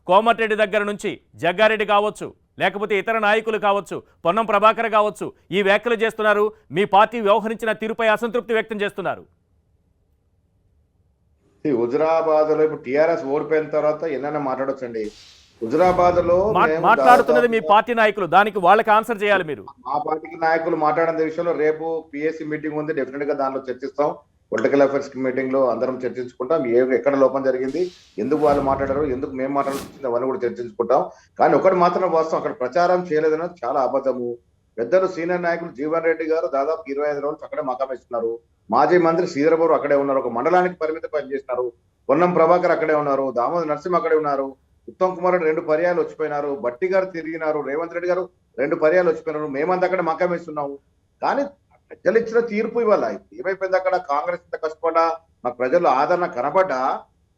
కోమటిరెడ్డి దగ్గర నుంచి జగ్గారెడ్డి కావచ్చు, లేకపోతే ఇతర నాయకులు కావచ్చు, పొన్నం ప్రభాకర్ కావచ్చు, ఈ వ్యాఖ్యలు చేస్తున్నారు. మీ పార్టీ వ్యవహరించిన తీరుపై అసంతృప్తి వ్యక్తం చేస్తున్నారు. హుజురాబాద్ లో ఇప్పుడు టిఆర్ఎస్ ఓడిపోయిన తర్వాత ఎన్నైనా మాట్లాడొచ్చండి. హుజురాబాద్ లో మాట్లాడుతున్నది మీ పార్టీ నాయకులు, దానికి వాళ్ళకి ఆన్సర్ చేయాలి మీరు. మా పార్టీకి నాయకులు మాట్లాడిన విషయంలో రేపు పిఎస్సి మీటింగ్ ఉంది, డెఫినెట్ గా దానిలో చర్చిస్తాం. పొలిటికల్ అఫైర్స్ మీటింగ్ లో అందరం చర్చించుకుంటాం. ఎక్కడ లోపం జరిగింది, ఎందుకు వాళ్ళు మాట్లాడారు, ఎందుకు మేము మాట్లాడాల్సి అవన్నీ కూడా చర్చించుకుంటాం. కానీ ఒకటి మాత్రం వాస్తవం, అక్కడ ప్రచారం చేయలేదన్నది చాలా అబద్ధము. పెద్దలు సీనియర్ నాయకులు జీవన్ రెడ్డి గారు దాదాపు 25 రోజులు అక్కడే మకామిస్తున్నారు. మాజీ మంత్రి శ్రీధరబాబు అక్కడే ఉన్నారు, ఒక మండలానికి పరిమితం పనిచేస్తున్నారు. పొన్నం ప్రభాకర్ అక్కడే ఉన్నారు, దామోదర్ నరసింహ అక్కడే ఉన్నారు, ఉత్తమ్ కుమార్ రెడ్డి 2 పర్యాలు వచ్చిపోయినారు, బట్టి గారు తిరిగినారు, రేవంత్ రెడ్డి గారు 2 పర్యాలు వచ్చిపోయినారు. మేమంతా అక్కడ మకామిస్తున్నాము. కానీ ప్రజలు ఇచ్చిన తీర్పు ఇవాళ ఏమైపోయింది? అక్కడ కాంగ్రెస్ ఇంత కష్టపడ్డా, మాకు ప్రజల్లో ఆదరణ కనబడ్డా,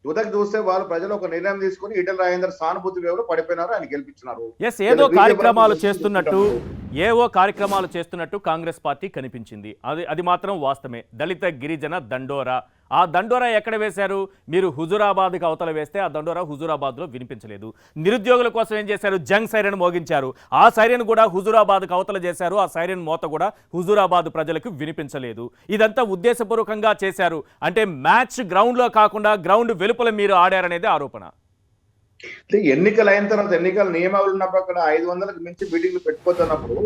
తుదకు చూస్తే వాళ్ళు ప్రజలు ఒక నిర్ణయం తీసుకుని ఈటెల రాజేందర్ సానుభూతి వేవులో పడిపోయినారు, ఆయన గెలిపించినారు. ఏదో కార్యక్రమాలు చేస్తున్నట్టు కాంగ్రెస్ పార్టీ కనిపించింది. అది మాత్రం వాస్తవమే. దళిత గిరిజన దండోరా, ఆ దండోరా ఎక్కడ వేశారు? మీరు హుజూరాబాద్కి అవతల వేస్తే ఆ దండోరా హుజూరాబాద్లో వినిపించలేదు. నిరుద్యోగుల కోసం ఏం చేశారు? జంగ్ సైరన్ మోగించారు. ఆ సైరన్ కూడా హుజూరాబాద్కి అవతల చేశారు. ఆ సైరన్ మోత కూడా హుజూరాబాద్ ప్రజలకు వినిపించలేదు. ఇదంతా ఉద్దేశపూర్వకంగా చేశారు. అంటే మ్యాచ్ గ్రౌండ్లో కాకుండా గ్రౌండ్ వెలుపల మీరు ఆడారనేది ఆరోపణ. ఎన్నికలు అయిన తర్వాత ఎన్నికల నియమాలు ఉన్నప్పుడు అక్కడ 500కు మించి మీటింగ్లు పెట్టుకోతున్నప్పుడు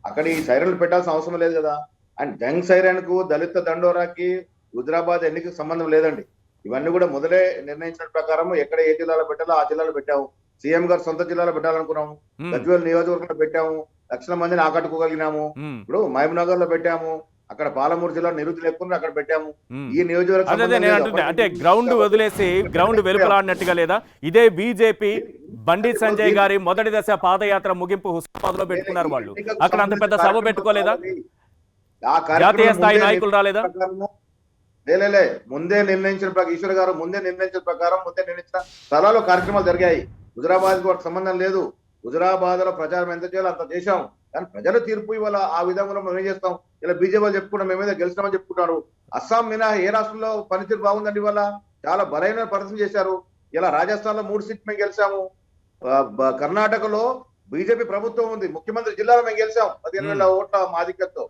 అక్కడ ఈ సైరన్లు పెట్టాల్సిన అవసరం లేదు కదా. అండ్ జంగ్ సైరన్ కు, దళిత దండోరాకి హుజరాబాద్ ఎన్నికకు సంబంధం లేదండి. ఇవన్నీ కూడా మొదలే నిర్ణయించిన ప్రకారం ఎక్కడ ఏ జిల్లాలో పెట్టాలో ఆ జిల్లాలో పెట్టాము. సీఎం గారు సొంత జిల్లాలో పెట్టాలనుకున్నాము, గజ్వేల్ నియోజకవర్గంలో పెట్టాము, లక్షల మందిని ఆకట్టుకోగలిగినాము. ఇప్పుడు మహబూబ్ నగర్ లో పెట్టాము, అక్కడ పాలమూరు జిల్లా నిరుద్యోగులు ఎక్కువ అక్కడ పెట్టాము. ఈ నియోజకవర్గం అంటే గ్రౌండ్ వదిలేసి గ్రౌండ్ వెలుపలాడినట్టుగా లేదా? ఇదే బీజేపీ బండి సంజయ్ గారి మొదటి దశ పాదయాత్ర ముగింపు హుస్నాబాద్ లో పెట్టుకున్నారు. వాళ్ళు అక్కడ అంత పెద్ద సభ పెట్టుకోలేదా? జాతీయ స్థాయి నాయకులు రాలేదా? లేలే, ముందే నిర్ణయించిన ప్రకారం ఈశ్వర్ గారు ముందే నిర్ణయించిన స్థలాల్లో కార్యక్రమాలు జరిగాయి. హుజరాబాద్ కి సంబంధం లేదు. హుజరాబాద్ లో ప్రచారం ఎంత చేయాలో అంత చేశాం. కానీ ప్రజల తీర్పు ఇవాళ ఆ విధంగా మనం ఏం చేస్తాం? ఇలా బీజేపీ వాళ్ళు చెప్పుకుంటాం, మేమేదో గెలిచినామని చెప్పుకుంటారు. అస్సాం మినహా ఏ రాష్ట్రంలో పనితీరు బాగుందండి? ఇవాళ చాలా బలమైన ప్రదర్శన చేశారు. ఇలా రాజస్థాన్ లో 3 సీట్లు మేము గెలిచాము. కర్ణాటకలో బీజేపీ ప్రభుత్వం ఉంది, ముఖ్యమంత్రి జిల్లాలో మేము గెలిచాం 15,000 ఓట్ల ఆధిక్యతతో.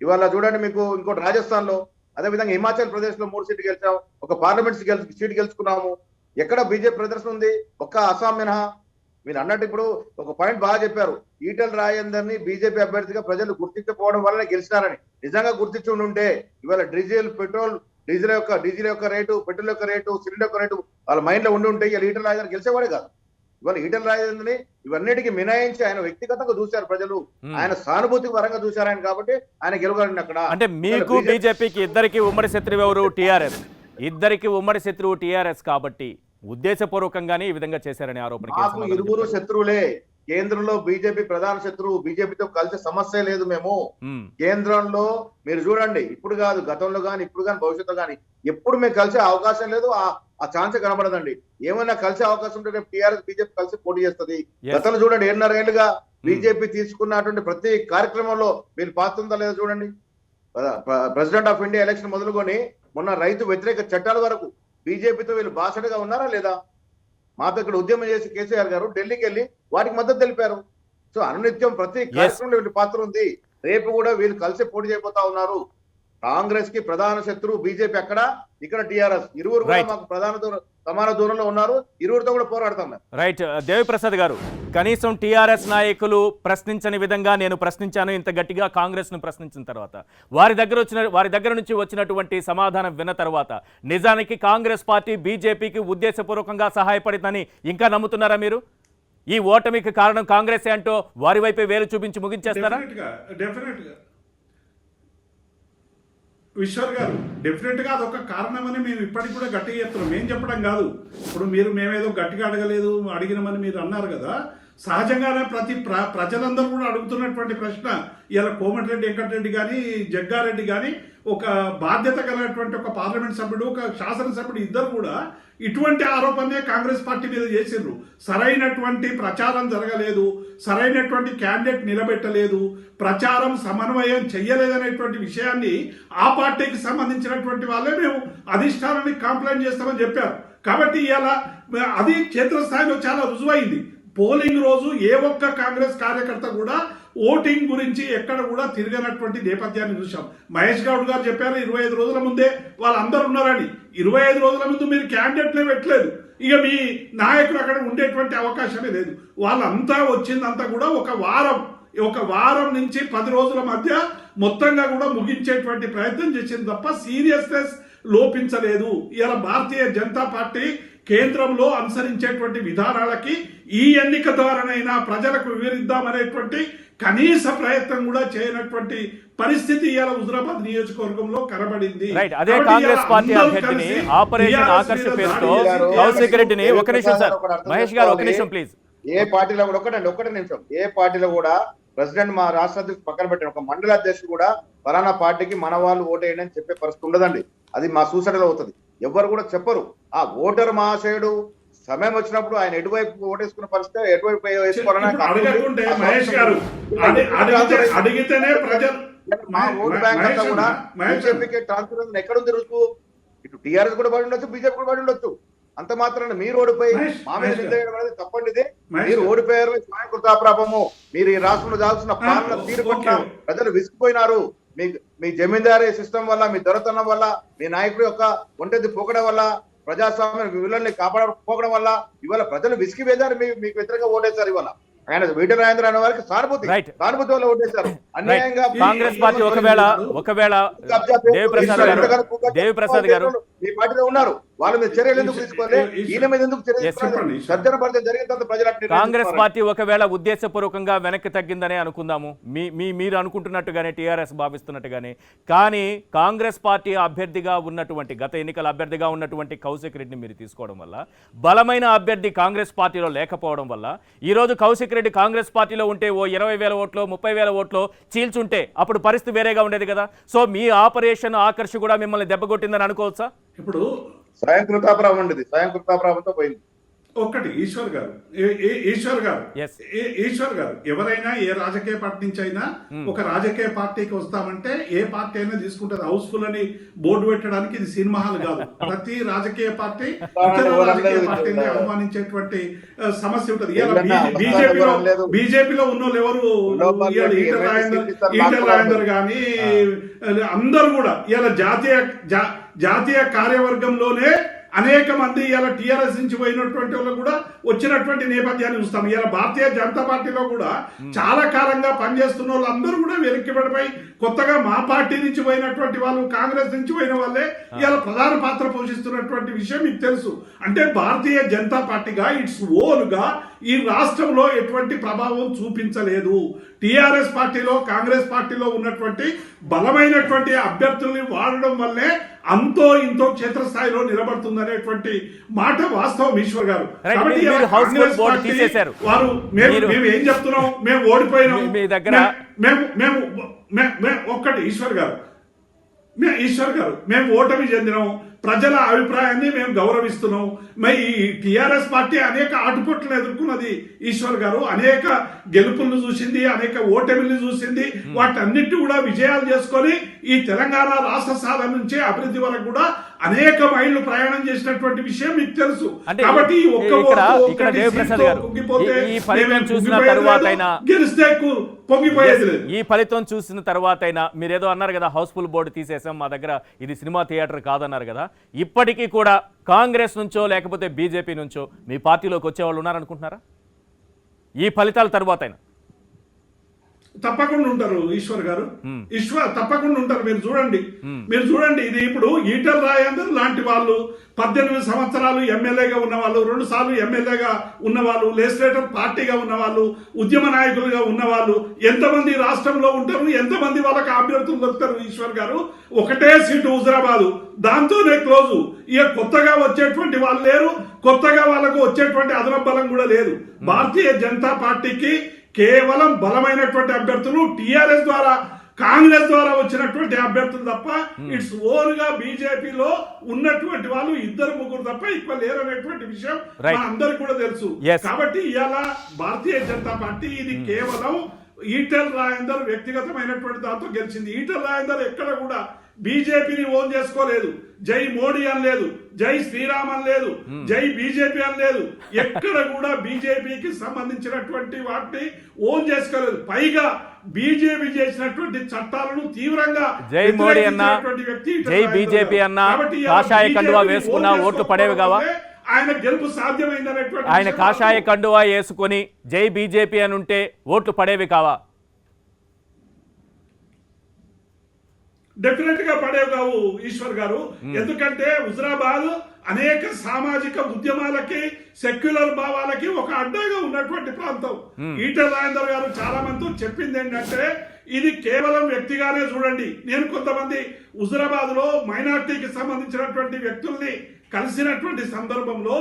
ఇవాళ చూడండి మీకు ఇంకోటి రాజస్థాన్ లో, అదేవిధంగా హిమాచల్ ప్రదేశ్ లో 3 సీట్లు గెలిచాం, ఒక పార్లమెంట్ సీట్ గెలుచుకున్నాము. ఎక్కడ బీజేపీ ప్రదర్శన ఉంది? ఒక్క అస్సాం మినహా. మీరు అన్నట్టు ఇప్పుడు ఒక పాయింట్ బాగా చెప్పారు. ఈటెల రాజేందర్ని బీజేపీ అభ్యర్థిగా ప్రజలు గుర్తించకపోవడం వల్లనే గెలిచినారని. నిజంగా గుర్తించి ఉంటే ఇవాళ డీజిల్ యొక్క రేటు, పెట్రోల్ యొక్క రేటు, సిలిండర్ యొక్క రేటు వాళ్ళ మైండ్ లో ఉంటే ఇలా ఈటెల రాజేందర్ గెలిచేవాడే కాదు. ఇవాళ ఈటెల రాజేందర్ని ఇవన్నిటికీ మినాయించి ఆయన వ్యక్తిగతంగా చూశారు ప్రజలు, ఆయన సానుభూతికి పరంగా చూశారు ఆయన, కాబట్టి ఆయన గెలవగలండి అక్కడ. అంటే మీకు బీజేపీకి ఇద్దరికి ఉమ్మడి శత్రువు ఎవరు? టీఆర్ఎస్. ఇద్దరికి ఉమ్మడి శత్రువు టీఆర్ఎస్ కాబట్టి ఉద్దేశపూర్వకంగానే ఈ విధంగా చేశారనే ఆరోపణ. మాకు ఇరువురు శత్రువులే. కేంద్రంలో బీజేపీ ప్రధాన శత్రువు, బీజేపీతో కలిసే సమస్య లేదు. మేము కేంద్రంలో మీరు చూడండి, ఇప్పుడు కాదు గతంలో కానీ ఇప్పుడు కానీ భవిష్యత్తు కానీ ఎప్పుడు మేము కలిసే అవకాశం లేదు, ఆ ఛాన్స్ కనబడదండి. ఏమైనా కలిసే అవకాశం ఉంటే రేపు టీఆర్ఎస్ బీజేపీ కలిసి పోటీ చేస్తుంది. గతంలో చూడండి 7.5 ఏళ్లుగా బీజేపీ తీసుకున్నటువంటి ప్రతి కార్యక్రమంలో వీళ్ళు పాత్ర ఉందా లేదా చూడండి. ప్రెసిడెంట్ ఆఫ్ ఇండియా ఎలక్షన్ మొదలుకొని మొన్న రైతు వ్యతిరేక చట్టాల వరకు బీజేపీతో వీళ్ళు బాసటగా ఉన్నారా లేదా? మాతో ఇక్కడ ఉద్యమం చేసి కేసీఆర్ గారు ఢిల్లీకి వెళ్ళి వాటికి మద్దతు తెలిపారు. సో అనునిత్యం ప్రతి కార్యక్రమంలో వీళ్ళ పాత్ర ఉంది. రేపు కూడా వీళ్ళు కలిసి పోటీ చేయబోతా ఉన్నారు. కాంగ్రెస్ కి ప్రధాన శత్రువు బీజేపీ అక్కడ, ఇక్కడ టీఆర్ఎస్. ఇరువురు కూడా మాకు సమాన దూరంలో ఉన్నారు. ఇరువురితో కూడా పోరాడతాం. రైట్. దేవిప్రసాద్ గారు, కనీసం టీఆర్ఎస్ నాయకులు ప్రశ్నించని విధంగా నేను ప్రశ్నించాను ఇంత గట్టిగా కాంగ్రెస్ ను ప్రశ్నించిన తర్వాత, వారి దగ్గర నుంచి వచ్చినటువంటి సమాధానం విన్న తర్వాత నిజానికి కాంగ్రెస్ పార్టీ బీజేపీకి ఉద్దేశపూర్వకంగా సహాయపడిందని ఇంకా నమ్ముతున్నారా మీరు? ఈ ఓటమికి కారణం కాంగ్రెస్ అంటూ వారి వైపే వేలు చూపించి ముగించేస్తారా? డెఫినెట్గా ఈశ్వర్ గారు, డెఫినెట్గా అదొక కారణమని మేము ఇప్పటికి కూడా గట్టిగా చెప్తున్నాం. మేము చెప్పడం కాదు. ఇప్పుడు మేమేదో గట్టిగా అడగలేదు, అడిగినామని మీరు అన్నారు కదా. సహజంగానే ప్రజలందరూ కూడా అడుగుతున్నటువంటి ప్రశ్న ఇలా కోమటిరెడ్డి వెంకటరెడ్డి కానీ, జగ్గారెడ్డి కానీ ఒక బాధ్యత కలిగినటువంటి ఒక పార్లమెంట్ సభ్యుడు, ఒక శాసనసభ్యుడు ఇద్దరు కూడా ఇటువంటి ఆరోపణనే కాంగ్రెస్ పార్టీ మీద చేసిండ్రు. సరైనటువంటి ప్రచారం జరగలేదు, సరైనటువంటి క్యాండిడేట్ నిలబెట్టలేదు, ప్రచారం సమన్వయం చెయ్యలేదనేటువంటి విషయాన్ని ఆ పార్టీకి సంబంధించినటువంటి వాళ్ళే మేము అధిష్టానాన్ని కంప్లైంట్ చేస్తామని చెప్పారు. కాబట్టి ఇలా అది క్షేత్రస్థాయిలో చాలా రుజువైంది. పోలింగ్ రోజు ఏ ఒక్క కాంగ్రెస్ కార్యకర్త కూడా ఓటింగ్ గురించి ఎక్కడ కూడా తిరగనటువంటి నేపథ్యాన్ని చూసాం. మహేష్ గౌడ్ గారు చెప్పారు 25 రోజుల ముందే వాళ్ళందరూ ఉన్నారని. 25 రోజుల ముందు మీరు క్యాండిడేట్లే పెట్టలేదు, ఇక మీ నాయకులు అక్కడ ఉండేటువంటి అవకాశమే లేదు. వాళ్ళంతా వచ్చిందంతా కూడా ఒక వారం నుంచి 10 రోజుల మధ్య మొత్తంగా కూడా ముగించేటువంటి ప్రయత్నం చేసింది తప్ప సీరియస్నెస్ లోపించలేదు. ఇలా భారతీయ జనతా పార్టీ కేంద్రంలో అనుసరించేటువంటి విధానాలకి ఈ ఎన్నిక ద్వారానైనా ప్రజలకు వివరిద్దామనేటువంటి కనీస ప్రయత్నం కూడా చేయనటువంటి పరిస్థితి ఇవాళ హుజురాబాద్ నియోజకవర్గంలో కనబడింది. రైట్, అదే కాంగ్రెస్ పార్టీ అభ్యర్థిని ఆపరేషన్ ఆకర్ష్ పేరుతో కౌశిక్ రెడ్డిని ఒక నిమిషం సార్, మహేష్ గారు ఒక నిమిషం ప్లీజ్. ఏ పార్టీలో కూడా ఒకటే నిమిషం, ఏ పార్టీలో కూడా ప్రెసిడెంట్ మా రాష్ట్ర అధ్యక్షుడు పక్కన పెట్టిన ఒక మండల అధ్యక్షుడు కూడా ఫలానా పార్టీకి మన వాళ్ళు ఓటేయండి అని చెప్పే పరిస్థితి ఉండదండి. అది మా సూసైడ్లో అవుతుంది. ఎవరు కూడా చెప్పరు. ఆ ఓటర్ మహాశయుడు సమయం వచ్చినప్పుడు ఆయన ఎటువైపు ఓటేసుకున్న పరిస్థితి ఎటువైపు అడగకుంటే మహేష్ గారు అడిగితేనే ప్రజలు మా ఓటు బ్యాంక్ అంతా కూడా బీజేపీకి ట్రాన్స్ఫర్ ఎక్కడుంది రుజువు? ఇటు టీఆర్ఎస్ కూడా పడి ఉండొచ్చు, బీజేపీ కూడా పడి ఉండొచ్చు. అంత మాత్రాన మీరు ఓడిపోయి మా మీద నిందేయడం అనేది తప్పండి. ఇది మీరు ఓడిపోయారు, స్వయం కృతాప్రాపము. మీరు ఈ రాష్ట్రంలో చాల్సిన పాలన తీరు పట్ల ప్రజలు విసిగిపోయినారు. మీ జమీందారీ సిస్టమ్ వల్ల, మీ దొరతనం వల్ల, మీ నాయకుడు యొక్క ఒంటెద్ది పోకడం వల్ల, ప్రజాస్వామ్య విలువల్ని కాపాడకపోవడం వల్ల ఇవాళ ప్రజలు విసిగి వేశారు. మీకు వ్యతిరేకంగా ఓటేశారు. ఇవాళ ఆయన వీటి రాజేంద్ర అనే వారికి సానుభూతి వల్ల ఓటేశారు. అన్యాయంగా కాంగ్రెస్ పార్టీ ఒకవేళ దేవిప్రసాద్ గారు మీ పార్టీలో ఉన్నారు, వాళ్ళ మీద చర్యలు ఎందుకు తీసుకోవాలి? ఈయన మీద ఎందుకు సర్జన పరిచయం జరిగిన తర్వాత ప్రజలు కాంగ్రెస్ పార్టీ ఒకవేళ ఉద్దేశపూర్వకంగా వెనక్కి తగ్గిందనే అనుకుందాము, మీరు అనుకుంటున్నట్టుగానే, టీఆర్ఎస్ భావిస్తున్నట్టుగానే. కానీ కాంగ్రెస్ పార్టీ అభ్యర్థిగా ఉన్నటువంటి, గత ఎన్నికల అభ్యర్థిగా ఉన్నటువంటి కౌశిక్ రెడ్డిని మీరు తీసుకోవడం వల్ల, బలమైన అభ్యర్థి కాంగ్రెస్ పార్టీలో లేకపోవడం వల్ల, ఈరోజు కౌశిక్ రెడ్డి కాంగ్రెస్ పార్టీలో ఉంటే ఓ 20,000 ఓట్లు 30,000 ఓట్లు చీల్చుంటే అప్పుడు పరిస్థితి వేరేగా ఉండేది కదా. సో మీ ఆపరేషన్ ఆకర్ష్ కూడా మిమ్మల్ని దెబ్బకొట్టిందని అనుకోవచ్చా? ఇప్పుడు స్వయం కృతాప్రావం ఉండేది, స్వయం కృతాప్రావంతో పోయింది. ఒక్కటి ఈశ్వర్ గారు ఎవరైనా ఏ రాజకీయ పార్టీ నుంచి అయినా ఒక రాజకీయ పార్టీకి వస్తామంటే ఏ పార్టీ అయినా తీసుకుంటారు. హౌస్ఫుల్ అని బోర్డు పెట్టడానికి ఇది సినిమా హాల్ కాదు. ప్రతి రాజకీయ పార్టీ ఇతర రాజకీయ పార్టీని అవమానించేటువంటి సమస్య ఉంటుంది. బీజేపీలో ఉన్న వాళ్ళు ఎవరు, ఈటెల రాజేందర్ గాని అందరూ కూడా ఇలా జాతీయ కార్యవర్గంలోనే అనేక మంది ఇలా టీఆర్ఎస్ నుంచి పోయినటువంటి వాళ్ళు కూడా వచ్చినటువంటి నేపథ్యాన్ని చూస్తాం. ఇలా భారతీయ జనతా పార్టీలో కూడా చాలా కాలంగా పనిచేస్తున్న వాళ్ళు అందరూ కూడా వెనక్కి పడిపోయి కొత్తగా మా పార్టీ నుంచి పోయినటువంటి వాళ్ళు, కాంగ్రెస్ నుంచి పోయిన వాళ్ళే ఇలా ప్రధాన పాత్ర పోషిస్తున్నటువంటి విషయం మీకు తెలుసు. అంటే భారతీయ జనతా పార్టీగా ఇట్స్ ఓన్గా ఈ రాష్ట్రంలో ఎటువంటి ప్రభావం చూపించలేదు. టీఆర్ఎస్ పార్టీలో, కాంగ్రెస్ పార్టీలో ఉన్నటువంటి బలమైనటువంటి అభ్యర్థుల్ని వాడడం వల్లే అంతో ఇంతో క్షేత్రస్థాయిలో నిలబడుతుందనేటువంటి మాట వాస్తవం ఈశ్వర్ గారు. కాబట్టి వారు మేము ఏం చెప్తున్నాం, మేము ఓడిపోయినాం మీ దగ్గర, మేము ఒక్కటి ఈశ్వర్ గారు మేము ఓటమి చెందినాం. ప్రజల అభిప్రాయాన్ని మేము గౌరవిస్తున్నాం. మరి ఈ టీఆర్ఎస్ పార్టీ అనేక ఆటుపోట్లను ఎదుర్కొన్నది ఈశ్వర్ గారు, అనేక గెలుపులను చూసింది, అనేక ఓటమిని చూసింది. వాటన్నిటి కూడా విజయాలు చేసుకొని ఈ తెలంగాణ రాష్ట్ర సాధన నుంచి అభివృద్ధి వరకు కూడా అనేక మైళ్ళు ప్రయాణం చేసినటువంటి విషయం మీకు తెలుసు. కాబట్టి గెలిస్తే పొంగిపోయేది లేదు. ఈ ఫలితం చూసిన తర్వాతైనా మీరేదో అన్నారు కదా, హౌస్ఫుల్ బోర్డు తీసేసాం, మా దగ్గర ఇది సినిమా థియేటర్ కాదన్నారు కదా. ఇప్పటికీ కూడా కాంగ్రెస్ నుంచో లేకపోతే బీజేపీ నుంచో మీ పార్టీలోకి వచ్చేవాళ్ళు ఉన్నారనుకుంటున్నారా ఈ ఫలితాల తర్వాతైనా? తప్పకుండా ఉంటారు ఈశ్వర్ గారు, తప్పకుండా ఉంటారు. మీరు చూడండి ఇది ఇప్పుడు ఈటెల రాజేందర్ లాంటి వాళ్ళు 18 సంవత్సరాలు ఎమ్మెల్యేగా ఉన్నవాళ్ళు, 2 సార్లు ఎమ్మెల్యేగా ఉన్నవాళ్ళు, లెజిస్లేటర్ పార్టీగా ఉన్నవాళ్ళు, ఉద్యమ నాయకులుగా ఉన్నవాళ్ళు ఎంతమంది రాష్ట్రంలో ఉంటారు? ఎంతమంది వాళ్ళకి అభ్యర్థులు దొరుకుతారు? ఈశ్వర్ గారు ఒకటే సీటు హుజురాబాదు, దాంతోనే క్లోజు. ఇక కొత్తగా వచ్చేటువంటి వాళ్ళు లేరు, కొత్తగా వాళ్ళకు వచ్చేటువంటి అదనపు బలం కూడా లేదు. భారతీయ జనతా పార్టీకి కేవలం బలమైనటువంటి అభ్యర్థులు టీఆర్ఎస్ ద్వారా, కాంగ్రెస్ ద్వారా వచ్చినటువంటి అభ్యర్థులు తప్ప ఇట్స్ ఓన్ గా బీజేపీలో ఉన్నటువంటి వాళ్ళు 2-3 తప్ప ఎక్కువ లేరనేటువంటి విషయం అందరికి కూడా తెలుసు. కాబట్టి ఇవాళ భారతీయ జనతా పార్టీ ఇది కేవలం ఈటెల రాజేందర్ వ్యక్తిగతమైనటువంటి దాంతో గెలిచింది. ఈటెల రాజేందర్ ఎక్కడ కూడా బీజేపీని ఓన్ చేసుకోలేదు, జై మోడీ అని లేదు, జై శ్రీరామ్ అని లేదు, జై బీజేపీ అని లేదు. ఎక్కడ కూడా బీజేపీకి సంబంధించినటువంటి వాటిని ఓన్ చేసుకోలేదు. పైగా బీజేపీ చేసినటువంటి చట్టాలను తీవ్రంగా జై మోడీ అన్న, జై బీజేపీ అన్న, కాషాయ కండువా వేసుకున్న ఓట్లు పడేవి కావా? ఆయన గెలుపు సాధ్యమైందనేటువంటి ఆయన కాషాయ కండువా వేసుకొని జై బీజేపీ అని ఉంటే ఓట్లు పడేవి కావా? డెఫినెట్ గా పడేవి కావు ఈశ్వర్ గారు. ఎందుకంటే హుజరాబాద్ అనేక సామాజిక ఉద్యమాలకి సెక్యులర్ భావాలకి ఒక అడ్డాగా ఉన్నటువంటి ప్రాంతం. ఈటెల రాజేందర్ గారు చాలా మందితో చెప్పింది ఏంటంటే ఇది కేవలం వ్యక్తిగానే చూడండి. నేను కొంతమంది హుజరాబాద్ లో మైనార్టీకి సంబంధించినటువంటి వ్యక్తుల్ని కలిసినటువంటి సందర్భంలో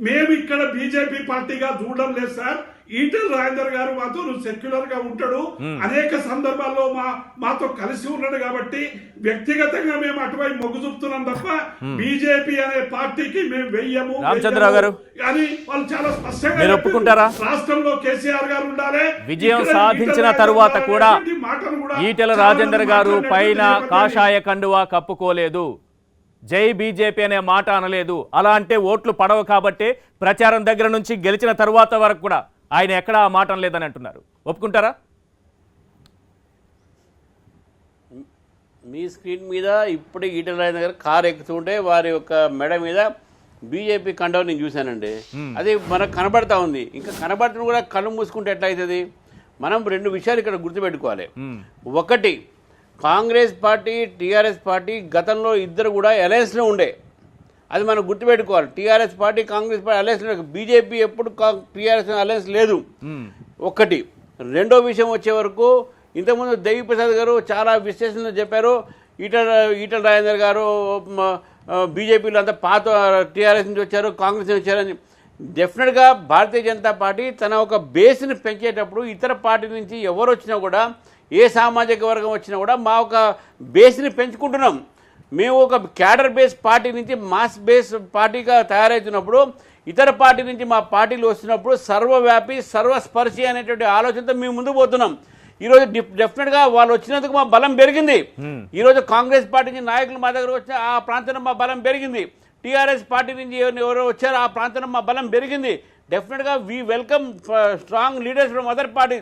మేము ఇక్కడ బీజేపీ పార్టీగా చూడడం లేదు సార్, ఈటెల రాజేందర్ గారు మాతో సెక్యులర్ గా ఉంటాడు, అనేక సందర్భాల్లో మాతో కలిసి ఉన్నాడు కాబట్టి వ్యక్తిగతంగా మేము అటువైపు మొగ్గు చూపుతున్నాం తప్ప బీజేపీ అనే పార్టీకి మేము వెయ్యము రామచంద్రరావు గారు అని వాళ్ళు చాలా స్పష్టంగా మీరు ఒప్పుకుంటారా? రాష్ట్రంలో కేసీఆర్ గారు ఉండాలి. విజయం సాధించిన తరువాత కూడా ఈటెల రాజేందర్ గారు పైన కాషాయ కండువా కప్పుకోలేదు, జై బీజేపీ అనే మాట అనలేదు. అలా అంటే ఓట్లు పడవు కాబట్టి ప్రచారం దగ్గర నుంచి గెలిచిన తరువాత వరకు కూడా ఆయన ఎక్కడ ఆ మాట అనలేదని అంటున్నారు. ఒప్పుకుంటారా? మీ స్క్రీన్ మీద ఇప్పుడే ఈటెల రాజేందర్ గారు కారు ఎక్కుతుంటే వారి యొక్క మెడ మీద బీజేపీ కండవ నేను చూశానండి. అది మనకు కనబడతా ఉంది. ఇంకా కనబడుతున్న కూడా కళ్ళు మూసుకుంటే ఎట్లా అవుతుంది? మనం రెండు విషయాలు ఇక్కడ గుర్తుపెట్టుకోవాలి. ఒకటి, కాంగ్రెస్ పార్టీ టీఆర్ఎస్ పార్టీ గతంలో ఇద్దరు కూడా అలయన్స్లో ఉండే, అది మనం గుర్తుపెట్టుకోవాలి. TRS party Congress party alliance, BJP ఎప్పుడు టీఆర్ఎస్ అలయన్స్ లేదు. ఒకటి. రెండో విషయం వచ్చే వరకు ఇంతకుముందు దేవి ప్రసాద్ గారు చాలా విశ్లేషణలు చెప్పారు. ఈటెల రాజేందర్ గారు బీజేపీలో అంతా పాత టీఆర్ఎస్ నుంచి వచ్చారు, కాంగ్రెస్ నుంచి వచ్చారని. డెఫినెట్గా భారతీయ జనతా పార్టీ తన ఒక బేస్ని పెంచేటప్పుడు ఇతర పార్టీ నుంచి ఎవరు వచ్చినా కూడా, ఏ సామాజిక వర్గం వచ్చినా కూడా మా ఒక బేస్ని పెంచుకుంటున్నాం. మేము ఒక క్యాడర్ బేస్ పార్టీ నుంచి మాస్ బేస్ పార్టీగా తయారవుతున్నప్పుడు, ఇతర పార్టీ నుంచి మా పార్టీలు వస్తున్నప్పుడు సర్వవ్యాపి సర్వస్పర్శి అనేటువంటి ఆలోచనతో మేము ముందుకు పోతున్నాం. ఈరోజు డెఫినెట్గా వాళ్ళు వచ్చినందుకు మా బలం పెరిగింది. ఈరోజు కాంగ్రెస్ పార్టీ నుంచి నాయకులు మా దగ్గర వచ్చిన ఆ ప్రాంతంలో మా బలం పెరిగింది. టీఆర్ఎస్ పార్టీ నుంచి ఎవరో వచ్చారో ఆ ప్రాంతంలో మా బలం పెరిగింది. డెఫినెట్గా we welcome strong leaders from other party.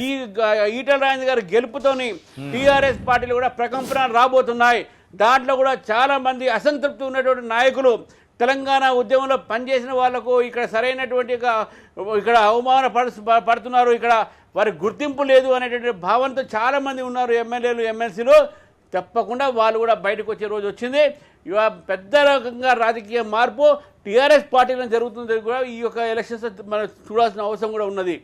ఈ ఈటెల రాజేందర్ గారి గెలుపుతోని టీఆర్ఎస్ పార్టీలు కూడా ప్రకంపనలు రాబోతున్నాయి. దాంట్లో కూడా చాలా మంది అసంతృప్తి ఉన్నటువంటి నాయకులు, తెలంగాణ ఉద్యమంలో పనిచేసిన వాళ్లకు ఇక్కడ సరైనటువంటి ఇక్కడ అవమాన పడుతున్నారు, ఇక్కడ వారి గుర్తింపు లేదు అనేటువంటి భావంతో చాలామంది ఉన్నారు ఎమ్మెల్యేలు, ఎమ్మెల్సీలు. తప్పకుండా వాళ్ళు కూడా బయటకు వచ్చే రోజు వచ్చింది. ఇవాళ పెద్ద రకంగా రాజకీయ మార్పు టీఆర్ఎస్ పార్టీలో జరుగుతుంది కూడా ఈ యొక్క ఎలక్షన్స్ మనం చూడాల్సిన అవసరం కూడా ఉన్నది.